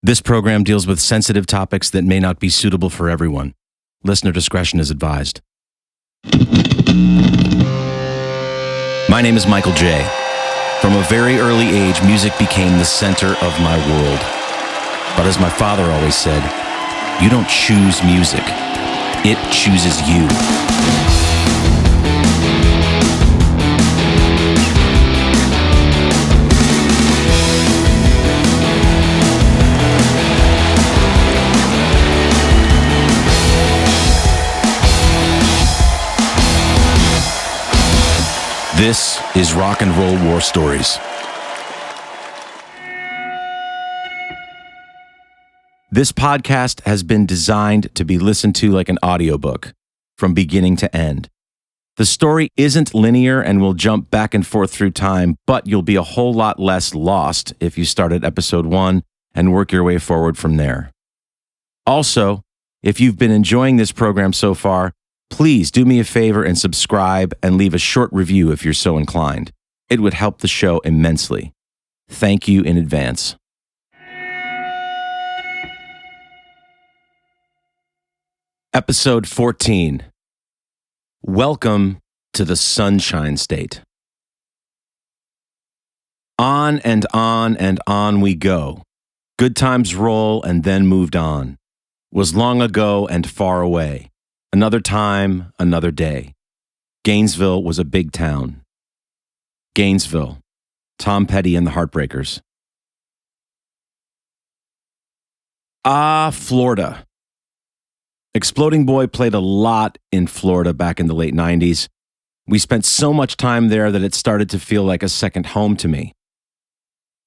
This program deals with sensitive topics that may not be suitable for everyone. Listener discretion is advised. My name is Michael J. From a very early age, music became the center of my world. But as my father always said, you don't choose music, it chooses you. This is Rock and Roll War Stories. This podcast has been designed to be listened to like an audiobook, from beginning to end. The story isn't linear and will jump back and forth through time, but you'll be a whole lot less lost if you start at episode 1 and work your way forward from there. Also, if you've been enjoying this program so far, please do me a favor and subscribe and leave a short review if you're so inclined. It would help the show immensely. Thank you in advance. Episode 14. Welcome to the Sunshine State. On and on and on we go. Good times roll and then moved on. Was long ago and far away. Another time, another day. Gainesville was a big town. Gainesville, Tom Petty and the Heartbreakers. Florida. Exploding Boy played a lot in Florida back in the late 90s. We spent so much time there that it started to feel like a second home to me.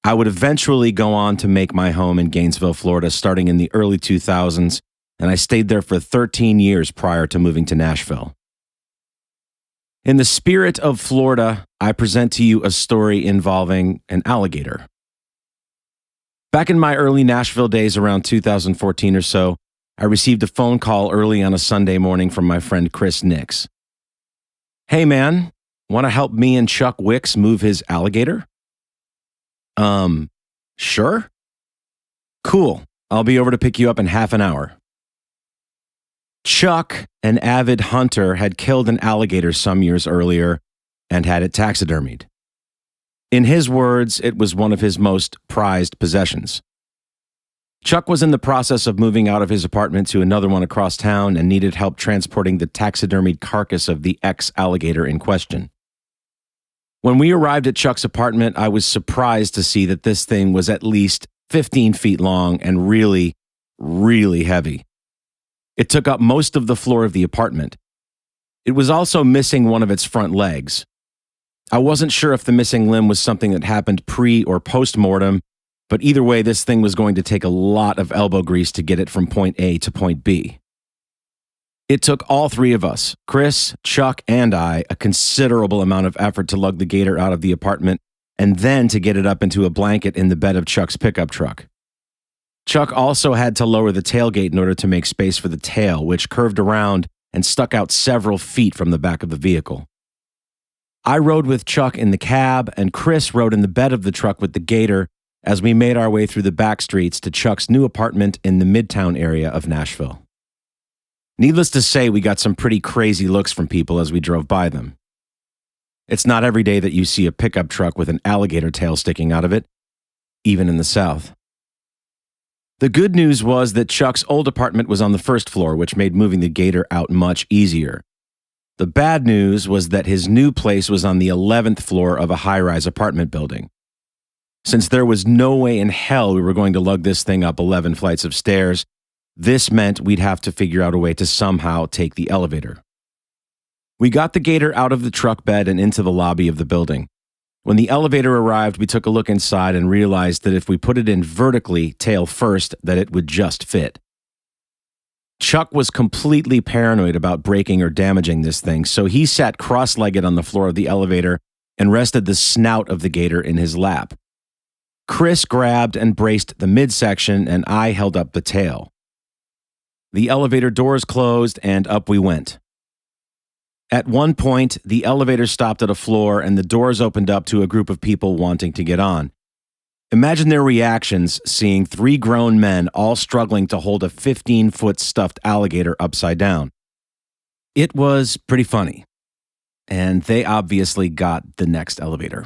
I would eventually go on to make my home in Gainesville, Florida, starting in the early 2000s, and I stayed there for 13 years prior to moving to Nashville. In the spirit of Florida, I present to you a story involving an alligator. Back in my early Nashville days around 2014 or so, I received a phone call early on a Sunday morning from my friend Chris Nix. Hey man, want to help me and Chuck Wicks move his alligator? Sure. Cool, I'll be over to pick you up in half an hour. Chuck, an avid hunter, had killed an alligator some years earlier and had it taxidermied. In his words, it was one of his most prized possessions. Chuck was in the process of moving out of his apartment to another one across town and needed help transporting the taxidermied carcass of the ex-alligator in question. When we arrived at Chuck's apartment, I was surprised to see that this thing was at least 15 feet long and really, really heavy. It took up most of the floor of the apartment. It was also missing one of its front legs. I wasn't sure if the missing limb was something that happened pre- or post-mortem, but either way, this thing was going to take a lot of elbow grease to get it from point A to point B. It took all three of us, Chris, Chuck, and I, a considerable amount of effort to lug the gator out of the apartment and then to get it up into a blanket in the bed of Chuck's pickup truck. Chuck also had to lower the tailgate in order to make space for the tail, which curved around and stuck out several feet from the back of the vehicle. I rode with Chuck in the cab, and Chris rode in the bed of the truck with the gator as we made our way through the back streets to Chuck's new apartment in the Midtown area of Nashville. Needless to say, we got some pretty crazy looks from people as we drove by them. It's not every day that you see a pickup truck with an alligator tail sticking out of it, even in the South. The good news was that Chuck's old apartment was on the first floor, which made moving the gator out much easier. The bad news was that his new place was on the 11th floor of a high-rise apartment building. Since there was no way in hell we were going to lug this thing up 11 flights of stairs, this meant we'd have to figure out a way to somehow take the elevator. We got the gator out of the truck bed and into the lobby of the building. When the elevator arrived, we took a look inside and realized that if we put it in vertically, tail first, that it would just fit. Chuck was completely paranoid about breaking or damaging this thing, so he sat cross-legged on the floor of the elevator and rested the snout of the gator in his lap. Chris grabbed and braced the midsection, and I held up the tail. The elevator doors closed, and up we went. At one point, the elevator stopped at a floor, and the doors opened up to a group of people wanting to get on. Imagine their reactions seeing 3 grown men all struggling to hold a 15-foot stuffed alligator upside down. It was pretty funny, and they obviously got the next elevator.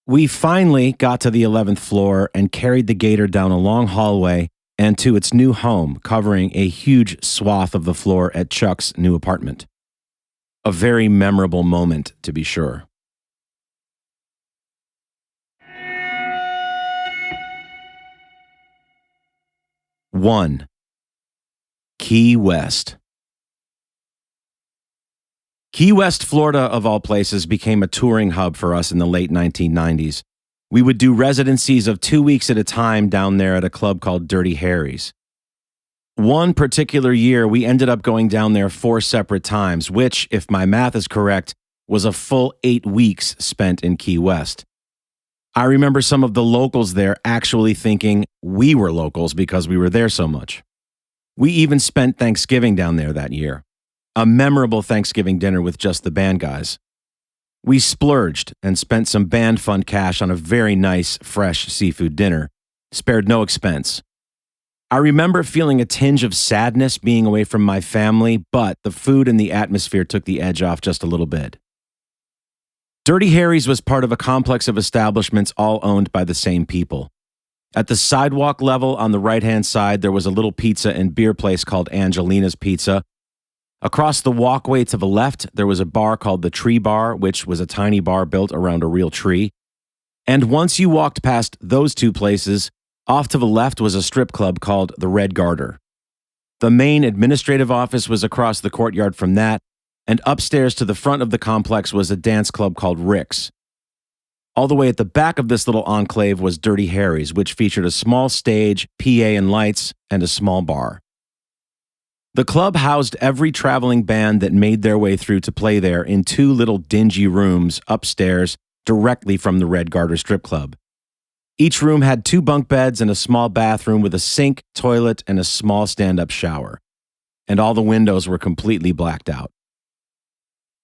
We finally got to the 11th floor and carried the gator down a long hallway and to its new home, covering a huge swath of the floor at Chuck's new apartment. A very memorable moment, to be sure. One, Key West. Key West, Florida, of all places, became a touring hub for us in the late 1990s. We would do residencies of 2 weeks at a time down there at a club called Dirty Harry's. One particular year, we ended up going down there 4 separate times, which, if my math is correct, was a full 8 weeks spent in Key West. I remember some of the locals there actually thinking we were locals because we were there so much. We even spent Thanksgiving down there that year. A memorable Thanksgiving dinner with just the band guys. We splurged and spent some band fund cash on a very nice, fresh seafood dinner, spared no expense. I remember feeling a tinge of sadness being away from my family, but the food and the atmosphere took the edge off just a little bit. Dirty Harry's was part of a complex of establishments all owned by the same people. At the sidewalk level on the right-hand side, there was a little pizza and beer place called Angelina's Pizza. Across the walkway to the left, there was a bar called the Tree Bar, which was a tiny bar built around a real tree. And once you walked past those 2 places, off to the left was a strip club called the Red Garter. The main administrative office was across the courtyard from that, and upstairs to the front of the complex was a dance club called Rick's. All the way at the back of this little enclave was Dirty Harry's, which featured a small stage, PA and lights, and a small bar. The club housed every traveling band that made their way through to play there in 2 little dingy rooms upstairs directly from the Red Garter Strip Club. Each room had 2 bunk beds and a small bathroom with a sink, toilet, and a small stand-up shower. And all the windows were completely blacked out.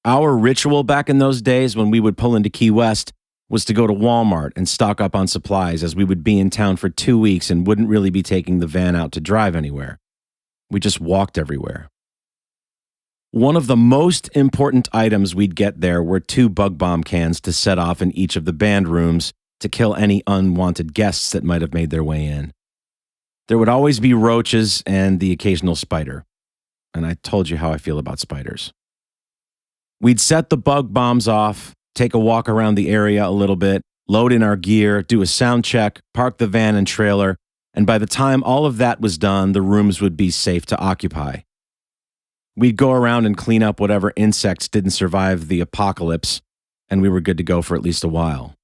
Our ritual back in those days when we would pull into Key West was to go to Walmart and stock up on supplies, as we would be in town for 2 weeks and wouldn't really be taking the van out to drive anywhere. We just walked everywhere. One of the most important items we'd get there were 2 bug bomb cans to set off in each of the band rooms to kill any unwanted guests that might have made their way in. There would always be roaches and the occasional spider. And I told you how I feel about spiders. We'd set the bug bombs off, take a walk around the area a little bit, load in our gear, do a sound check, park the van and trailer, and by the time all of that was done, the rooms would be safe to occupy. We'd go around and clean up whatever insects didn't survive the apocalypse, and we were good to go for at least a while.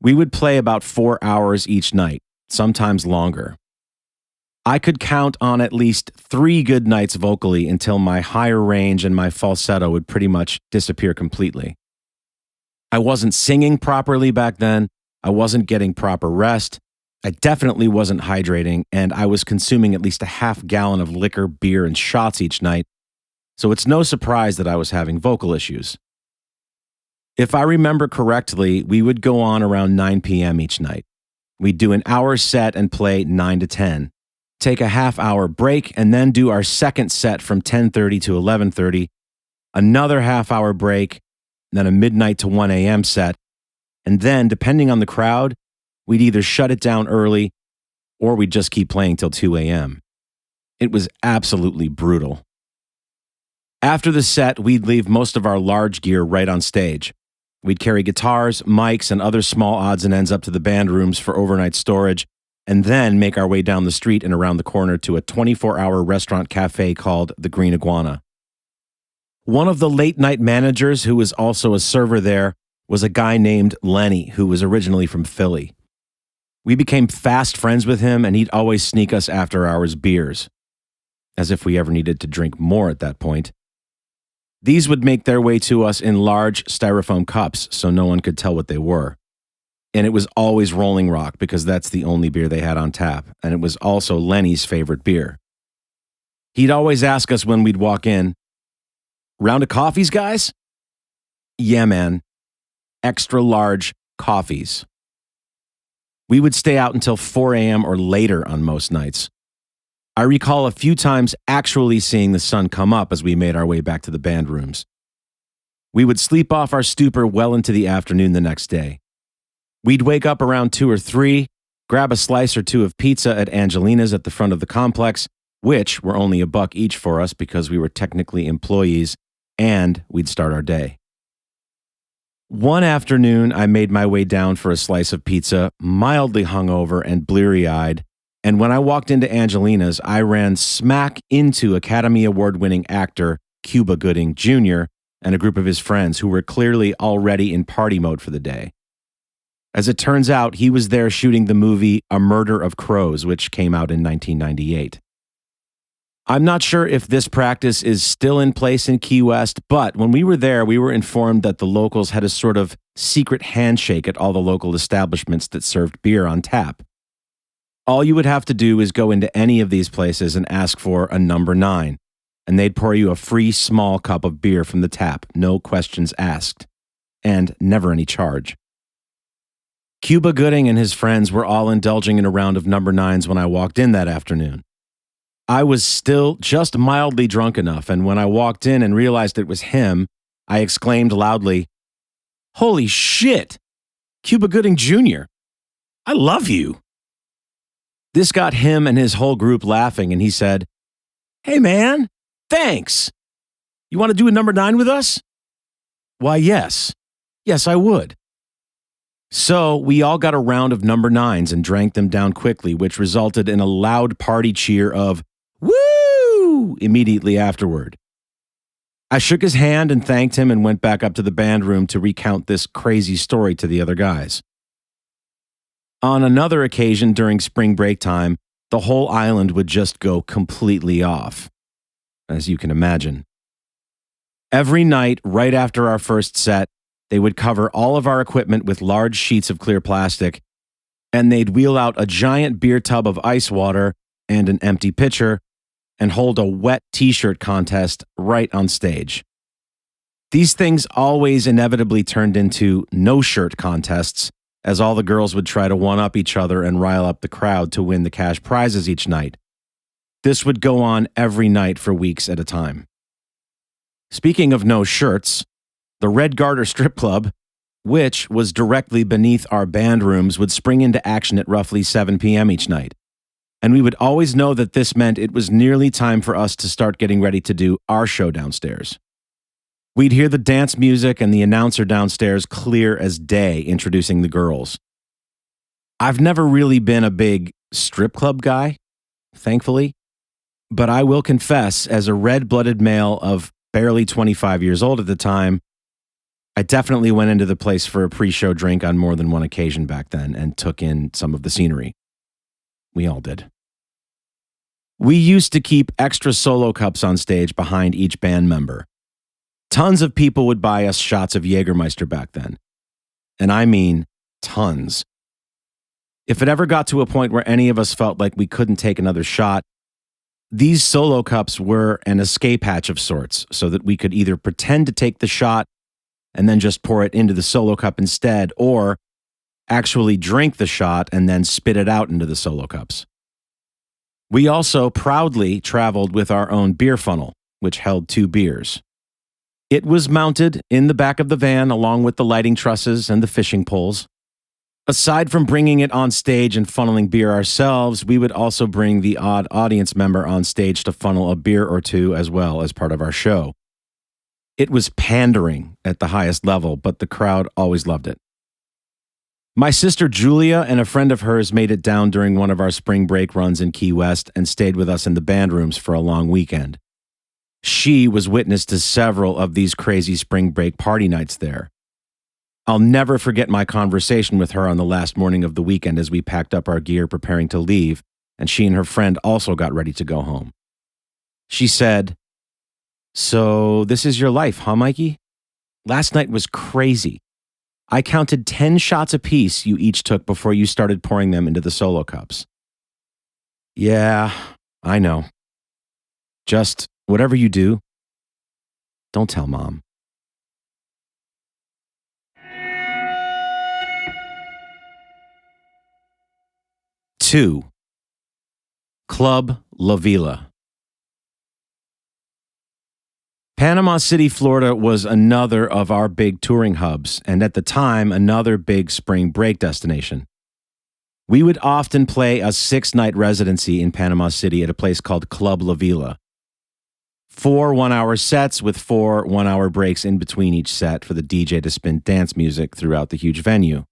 We would play about 4 hours each night, sometimes longer. I could count on at least 3 good nights vocally until my higher range and my falsetto would pretty much disappear completely. I wasn't singing properly back then, I wasn't getting proper rest, I definitely wasn't hydrating, and I was consuming at least a half gallon of liquor, beer, and shots each night, so it's no surprise that I was having vocal issues. If I remember correctly, we would go on around 9 p.m. each night. We'd do an hour set and play 9 to 10, take a half-hour break, and then do our second set from 10:30 to 11:30, another half-hour break, then a midnight to 1 a.m. set, and then, depending on the crowd, we'd either shut it down early or we'd just keep playing till 2 a.m. It was absolutely brutal. After the set, we'd leave most of our large gear right on stage. We'd carry guitars, mics, and other small odds and ends up to the band rooms for overnight storage, and then make our way down the street and around the corner to a 24-hour restaurant cafe called the Green Iguana. One of the late-night managers, who was also a server there, was a guy named Lenny, who was originally from Philly. We became fast friends with him, and he'd always sneak us after-hours beers, as if we ever needed to drink more at that point. These would make their way to us in large styrofoam cups, so no one could tell what they were. And it was always Rolling Rock, because that's the only beer they had on tap, and it was also Lenny's favorite beer. He'd always ask us when we'd walk in, "Round of coffees, guys?" "Yeah, man. Extra large coffees." We would stay out until 4 a.m. or later on most nights. I recall a few times actually seeing the sun come up as we made our way back to the band rooms. We would sleep off our stupor well into the afternoon the next day. We'd wake up around 2 or 3, grab a slice or two of pizza at Angelina's at the front of the complex, which were only $1 each for us because we were technically employees, and we'd start our day. One afternoon, I made my way down for a slice of pizza, mildly hungover and bleary-eyed, and when I walked into Angelina's, I ran smack into Academy Award-winning actor Cuba Gooding Jr. and a group of his friends who were clearly already in party mode for the day. As it turns out, he was there shooting the movie A Murder of Crows, which came out in 1998. I'm not sure if this practice is still in place in Key West, but when we were there, we were informed that the locals had a sort of secret handshake at all the local establishments that served beer on tap. All you would have to do is go into any of these places and ask for a number 9, and they'd pour you a free small cup of beer from the tap, no questions asked, and never any charge. Cuba Gooding and his friends were all indulging in a round of number 9s when I walked in that afternoon. I was still just mildly drunk enough, and when I walked in and realized it was him, I exclaimed loudly, "Holy shit! Cuba Gooding Jr. I love you!" This got him and his whole group laughing, and he said, "Hey man, thanks! You want to do a number 9 with us?" "Why, yes. Yes, I would." So we all got a round of number 9s and drank them down quickly, which resulted in a loud party cheer of "Woo!" immediately afterward. I shook his hand and thanked him and went back up to the band room to recount this crazy story to the other guys. On another occasion during spring break time, the whole island would just go completely off, as you can imagine. Every night, right after our first set, they would cover all of our equipment with large sheets of clear plastic, and they'd wheel out a giant beer tub of ice water and an empty pitcher and hold a wet t-shirt contest right on stage. These things always inevitably turned into no-shirt contests, as all the girls would try to one-up each other and rile up the crowd to win the cash prizes each night. This would go on every night for weeks at a time. Speaking of no shirts, the Red Garter Strip Club, which was directly beneath our band rooms, would spring into action at roughly 7 p.m. each night. And we would always know that this meant it was nearly time for us to start getting ready to do our show downstairs. We'd hear the dance music and the announcer downstairs clear as day introducing the girls. I've never really been a big strip club guy, thankfully, but I will confess, as a red-blooded male of barely 25 years old at the time, I definitely went into the place for a pre-show drink on more than one occasion back then and took in some of the scenery. We all did. We used to keep extra solo cups on stage behind each band member. Tons of people would buy us shots of Jägermeister back then. And I mean tons. If it ever got to a point where any of us felt like we couldn't take another shot, these solo cups were an escape hatch of sorts, so that we could either pretend to take the shot and then just pour it into the solo cup instead, or actually drink the shot and then spit it out into the solo cups. We also proudly traveled with our own beer funnel, which held 2 beers. It was mounted in the back of the van along with the lighting trusses and the fishing poles. Aside from bringing it on stage and funneling beer ourselves, we would also bring the odd audience member on stage to funnel a beer or two as well as part of our show. It was pandering at the highest level, but the crowd always loved it. My sister Julia and a friend of hers made it down during one of our spring break runs in Key West and stayed with us in the band rooms for a long weekend. She was witness to several of these crazy spring break party nights there. I'll never forget my conversation with her on the last morning of the weekend as we packed up our gear preparing to leave, and she and her friend also got ready to go home. She said, "So this is your life, huh, Mikey? Last night was crazy. I counted 10 shots apiece you each took before you started pouring them into the solo cups." "Yeah, I know. Just whatever you do, don't tell Mom." 2. Club La Vila. Panama City, Florida was another of our big touring hubs, and at the time, another big spring break destination. We would often play a 6-night residency in Panama City at a place called Club La Vila. 4 one-hour sets with 4 one-hour breaks in between each set for the DJ to spin dance music throughout the huge venue.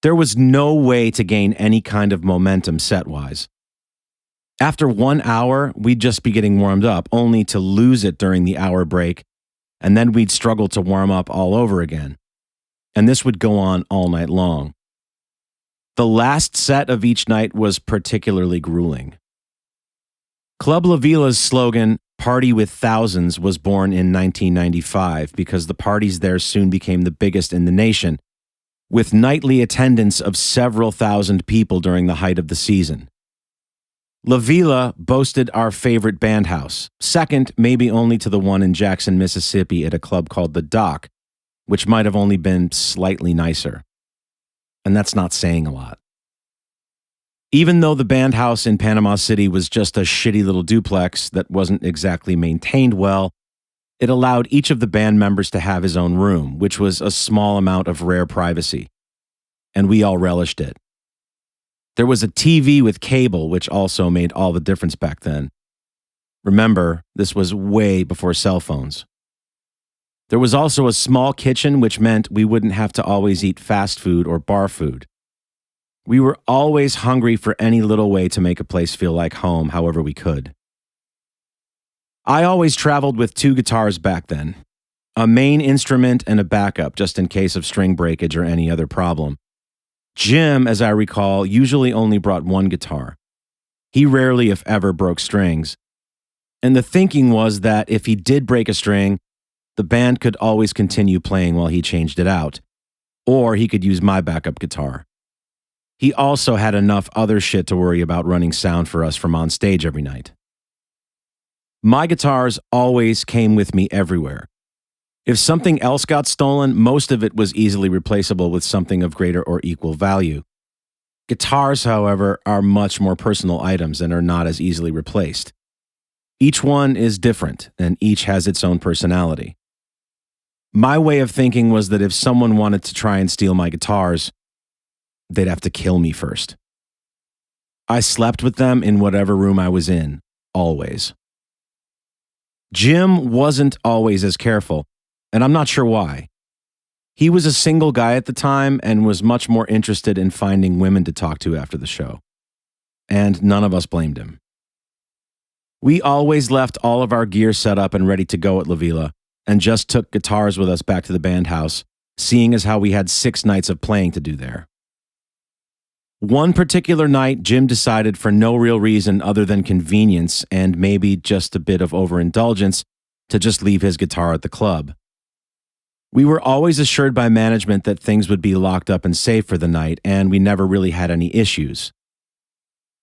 There was no way to gain any kind of momentum set-wise. After 1 hour, we'd just be getting warmed up, only to lose it during the hour break, and then we'd struggle to warm up all over again. And this would go on all night long. The last set of each night was particularly grueling. Club La Vila's slogan, "Party with Thousands," was born in 1995 because the parties there soon became the biggest in the nation, with nightly attendance of several thousand people during the height of the season. La Vila boasted our favorite band house, second maybe only to the one in Jackson, Mississippi at a club called The Dock, which might have only been slightly nicer. And that's not saying a lot. Even though the band house in Panama City was just a shitty little duplex that wasn't exactly maintained well, it allowed each of the band members to have his own room, which was a small amount of rare privacy. And we all relished it. There was a TV with cable, which also made all the difference back then. Remember, this was way before cell phones. There was also a small kitchen, which meant we wouldn't have to always eat fast food or bar food. We were always hungry for any little way to make a place feel like home, however we could. I always traveled with 2 guitars back then, a main instrument and a backup just in case of string breakage or any other problem. Jim, as I recall, usually only brought 1 guitar. He rarely, if ever, broke strings. And the thinking was that if he did break a string, the band could always continue playing while he changed it out, or he could use my backup guitar. He also had enough other shit to worry about running sound for us from on stage every night. My guitars always came with me everywhere. If something else got stolen, most of it was easily replaceable with something of greater or equal value. Guitars, however, are much more personal items and are not as easily replaced. Each one is different, and each has its own personality. My way of thinking was that if someone wanted to try and steal my guitars, they'd have to kill me first. I slept with them in whatever room I was in, always. Jim wasn't always as careful, and I'm not sure why. He was a single guy at the time and was much more interested in finding women to talk to after the show. And none of us blamed him. We always left all of our gear set up and ready to go at La Vila, and just took guitars with us back to the band house, seeing as how we had 6 nights of playing to do there. One particular night, Jim decided for no real reason other than convenience and maybe just a bit of overindulgence to just leave his guitar at the club. We were always assured by management that things would be locked up and safe for the night, and we never really had any issues.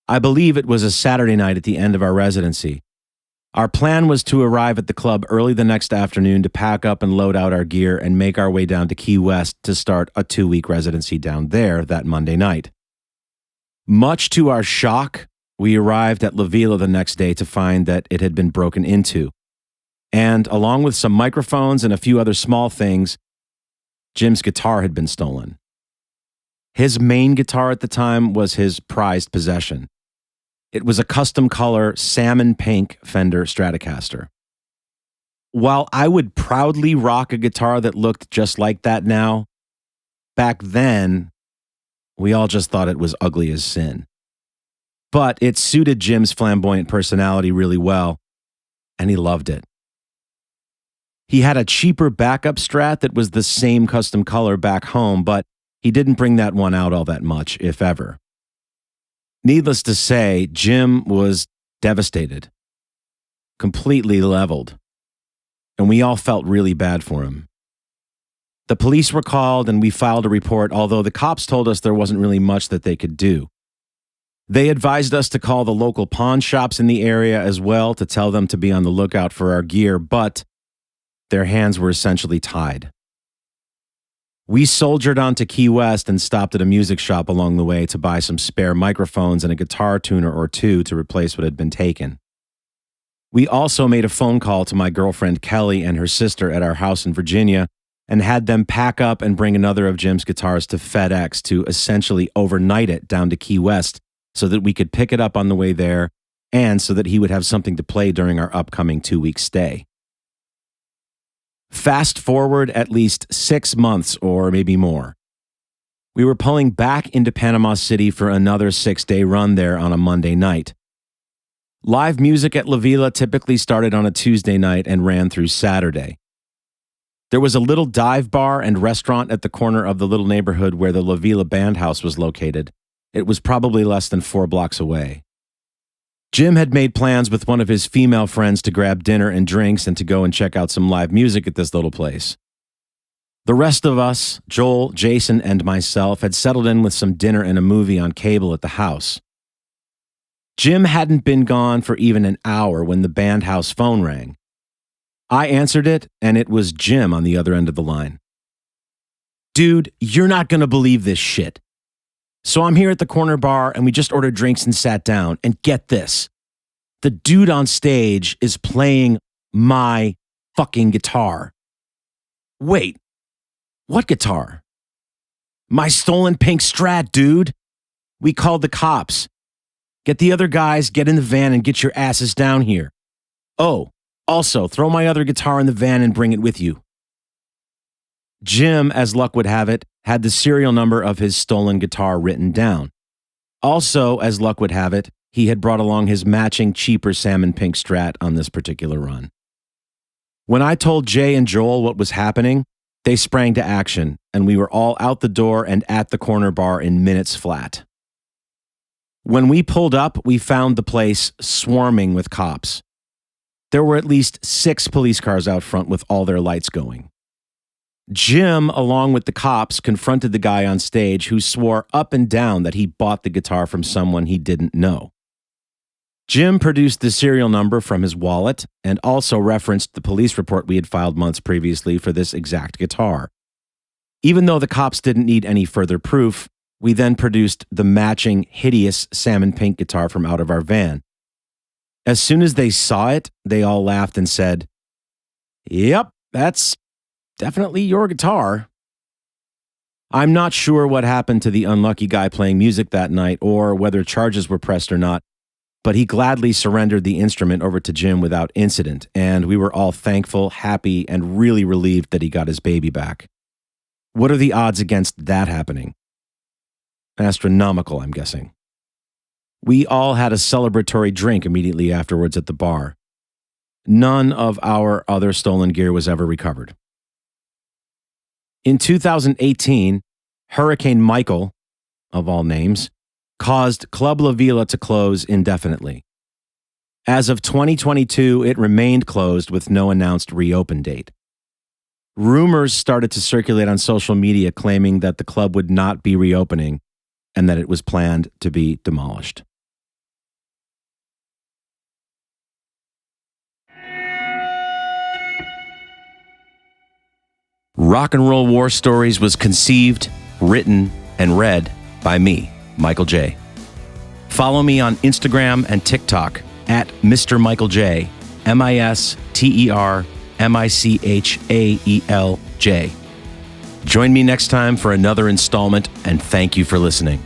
I believe it was a Saturday night at the end of our residency. Our plan was to arrive at the club early the next afternoon to pack up and load out our gear and make our way down to Key West to start a 2-week residency down there that Monday night. Much to our shock, we arrived at La Vila the next day to find that it had been broken into. And along with some microphones and a few other small things, Jim's guitar had been stolen. His main guitar at the time was his prized possession. It was a custom color salmon pink Fender Stratocaster. While I would proudly rock a guitar that looked just like that now, back then, we all just thought it was ugly as sin. But it suited Jim's flamboyant personality really well, and he loved it. He had a cheaper backup Strat that was the same custom color back home, but he didn't bring that one out all that much, if ever. Needless to say, Jim was devastated, completely leveled, and we all felt really bad for him. The police were called and we filed a report, although the cops told us there wasn't really much that they could do. They advised us to call the local pawn shops in the area as well to tell them to be on the lookout for our gear, but their hands were essentially tied. We soldiered on to Key West and stopped at a music shop along the way to buy some spare microphones and a guitar tuner or two to replace what had been taken. We also made a phone call to my girlfriend Kelly and her sister at our house in Virginia and had them pack up and bring another of Jim's guitars to FedEx to essentially overnight it down to Key West so that we could pick it up on the way there and so that he would have something to play during our upcoming 2-week stay. Fast forward at least 6 months or maybe more. We were pulling back into Panama City for another 6-day run there on a Monday night. Live music at La Villa typically started on a Tuesday night and ran through Saturday. There was a little dive bar and restaurant at the corner of the little neighborhood where the La Villa Band House was located. It was probably less than 4 blocks away. Jim had made plans with one of his female friends to grab dinner and drinks and to go and check out some live music at this little place. The rest of us, Joel, Jason, and myself, had settled in with some dinner and a movie on cable at the house. Jim hadn't been gone for even an hour when the band house phone rang. I answered it, and it was Jim on the other end of the line. "Dude, you're not going to believe this shit. So I'm here at the corner bar, and we just ordered drinks and sat down, and get this. The dude on stage is playing my fucking guitar." "Wait, what guitar?" "My stolen pink Strat, dude. We called the cops. Get the other guys, get in the van, and get your asses down here. Oh, also, throw my other guitar in the van and bring it with you." Jim, as luck would have it, had the serial number of his stolen guitar written down. Also, as luck would have it, he had brought along his matching cheaper salmon pink Strat on this particular run. When I told Jay and Joel what was happening, they sprang to action, and we were all out the door and at the corner bar in minutes flat. When we pulled up, we found the place swarming with cops. There were at least 6 police cars out front with all their lights going. Jim, along with the cops, confronted the guy on stage who swore up and down that he bought the guitar from someone he didn't know. Jim produced the serial number from his wallet and also referenced the police report we had filed months previously for this exact guitar. Even though the cops didn't need any further proof, we then produced the matching hideous salmon pink guitar from out of our van. As soon as they saw it, they all laughed and said, "Yep, that's definitely your guitar." I'm not sure what happened to the unlucky guy playing music that night or whether charges were pressed or not, but he gladly surrendered the instrument over to Jim without incident, and we were all thankful, happy, and really relieved that he got his baby back. What are the odds against that happening? Astronomical, I'm guessing. We all had a celebratory drink immediately afterwards at the bar. None of our other stolen gear was ever recovered. In 2018, Hurricane Michael, of all names, caused Club La Villa to close indefinitely. As of 2022, it remained closed with no announced reopen date. Rumors started to circulate on social media claiming that the club would not be reopening and that it was planned to be demolished. Rock and Roll War Stories was conceived, written, and read by me, Michael J. Follow me on Instagram and TikTok at Mr. Michael J, MisterMichaelJ. Join me next time for another installment, and thank you for listening.